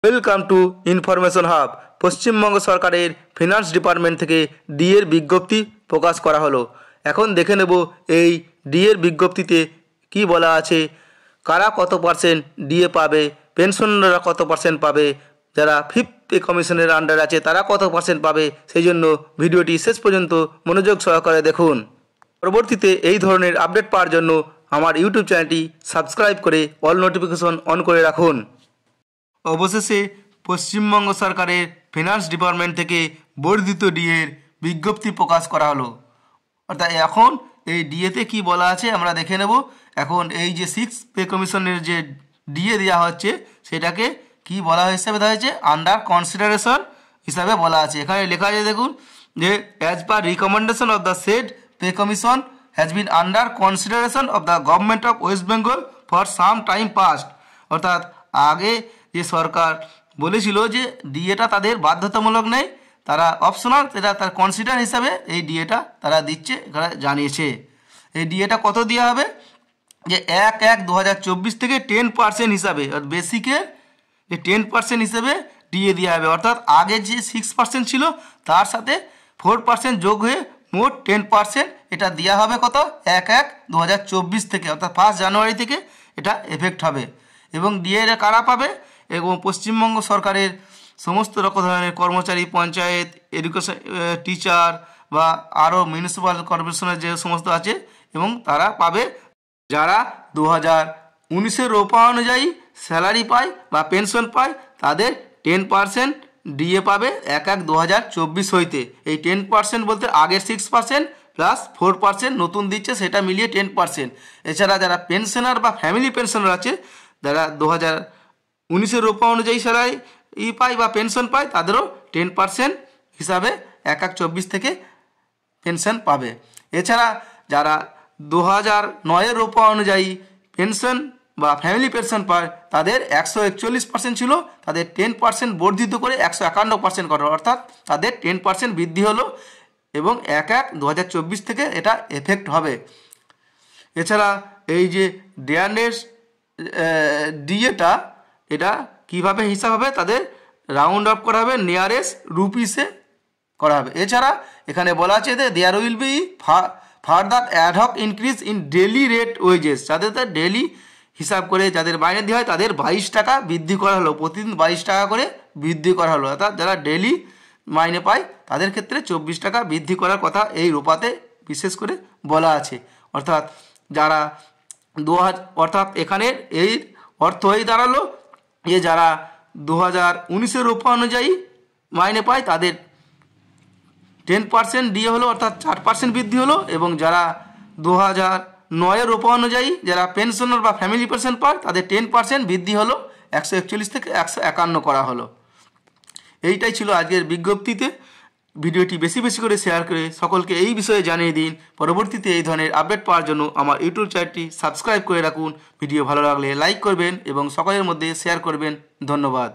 Welcome to information hub. Paschimbanga সরকারের finance department থেকে ডিএর বিজ্ঞপ্তি প্রকাশ করা হলো। এখন দেখে নেব এই ডিএর বিজ্ঞপ্তিতে কি বলা আছে, কারা কত পার্সেন্ট ডিএ পাবে, পেনশনাররা কত পার্সেন্ট পাবে, যারা ফিফথ পে কমিশনের আন্ডারে আছে তারা কত পার্সেন্ট পাবে। সেই জন্য ভিডিওটি শেষ পর্যন্ত মনোযোগ সহকারে দেখুন। পরবর্তীতে এই ধরনের আপডেট পাওয়ার জন্য আমার ইউটিউব চ্যানেলটি সাবস্ক্রাইব করে অল নোটিফিকেশন অন করে রাখুন। অবশেষে পশ্চিমবঙ্গ সরকারের ফিনান্স ডিপার্টমেন্ট থেকে বর্ধিত ডিএর বিজ্ঞপ্তি প্রকাশ করা হলো। অর্থাৎ এখন এই ডিএতে কি বলা আছে আমরা দেখে নেব। এখন এই যে সিক্স পে কমিশনের যে ডিএ দেওয়া হচ্ছে সেটাকে কি বলা হিসাবে দেওয়া হয়েছে, আন্ডার কনসিডারেশন হিসাবে বলা আছে। এখানে লেখা আছে দেখুন যে as per recommendation of the shed pay commission has been under consideration of the government of West Bengal for some time past. অর্থাৎ আগে যে সরকার বলেছিল যে ডিএটা তাদের বাধ্যতামূলক নেই, তারা অপশনাল, এটা তার কনসিডার হিসাবে এই ডিএটা তারা দিচ্ছে, এখানে জানিয়েছে। এই ডিএটা কত দেওয়া হবে, যে 1/1/2024 থেকে 10% হিসাবে, বেসিকের যে 10% হিসেবে ডিএ দেওয়া হবে। অর্থাৎ আগে যে 6% ছিল তার সাথে 4% যোগ হয়ে মোট 10% এটা দেওয়া হবে। কত, 1/1/2024 থেকে, অর্থাৎ 1 জানুয়ারি থেকে এটা এফেক্ট হবে। এবং ডিএ কারা পাবে, এবং পশ্চিমবঙ্গ সরকারের সমস্ত রকম ধরনের কর্মচারী, পঞ্চায়েত, এডুকেশন, টিচার বা আরও মিউনিসিপ্যাল কর্পোরেশনের যে সমস্ত আছে, এবং তারা পাবে যারা 2019-এর রোপা অনুযায়ী স্যালারি পায় বা পেনশন পায়, তাদের 10% ডিএ পাবে 1/1/2024 হইতে। এই 10% বলতে আগের 6% প্লাস 4% নতুন দিচ্ছে, সেটা মিলিয়ে 10%। এছাড়া যারা পেনশনার বা ফ্যামিলি পেনশনার আছে, যারা 2019-এর রোপা অনুযায়ী স্যালারি পায় বা পেনশন পায়, তাদেরও 10% হিসাবে 1/1/24 থেকে পেনশন পাবে। এছাড়া যারা 2009-এর রোপা অনুযায়ী পেনশন বা ফ্যামিলি পেনশন পায়, তাদের 141% ছিল, তাদের 10% বর্ধিত করে 151% করা, অর্থাৎ তাদের 10% বৃদ্ধি হলো, এবং 1/1/2024 থেকে এটা এফেক্ট হবে। এছাড়া এই যে ডিএটা এটা কিভাবে হিসাব হবে, তাদের রাউন্ড অফ করা হবে, নিয়ারেস্ট রুপিসে করা হবে। এছাড়া এখানে বলা আছে যে there will be further ad hoc increase in daily rate wages. যাদের ডেলি হিসাব করে যাদের মাইনে দেওয়া হয় তাদের 22 টাকা বৃদ্ধি করা হলো, প্রতিদিন 22 টাকা করে বৃদ্ধি করা হলো। অর্থাৎ যারা ডেলি মাইনে পায় তাদের ক্ষেত্রে 24 টাকা বৃদ্ধি করার কথা এই রূপাতে বিশেষ করে বলা আছে। অর্থাৎ যারা অর্থাৎ এখানের এই অর্থ হয়ে দাঁড়ালো যে যারা 2019-এর রোপা অনুযায়ী মাইনে পায় তাদের 10% ডিএ হলো, অর্থাৎ 4% বৃদ্ধি হলো। এবং যারা 2009-এর রোপা অনুযায়ী যারা পেনশনার বা ফ্যামিলি পেনশন পায়, তাদের 10% বৃদ্ধি হলো, 141 থেকে 151 করা হলো। এইটাই ছিল আজকের বিজ্ঞপ্তিতে। ভিডিওটি বেশি বেশি করে শেয়ার করে সকলকে এই বিষয়ে জানিয়ে দিন। পরবর্তীতে এই ধরনের আপডেট পাওয়ার জন্য আমার ইউটিউব চ্যানেলটি সাবস্ক্রাইব করে রাখুন। ভিডিও ভালো লাগলে লাইক করবেন এবং সকলের মধ্যে শেয়ার করবেন। ধন্যবাদ।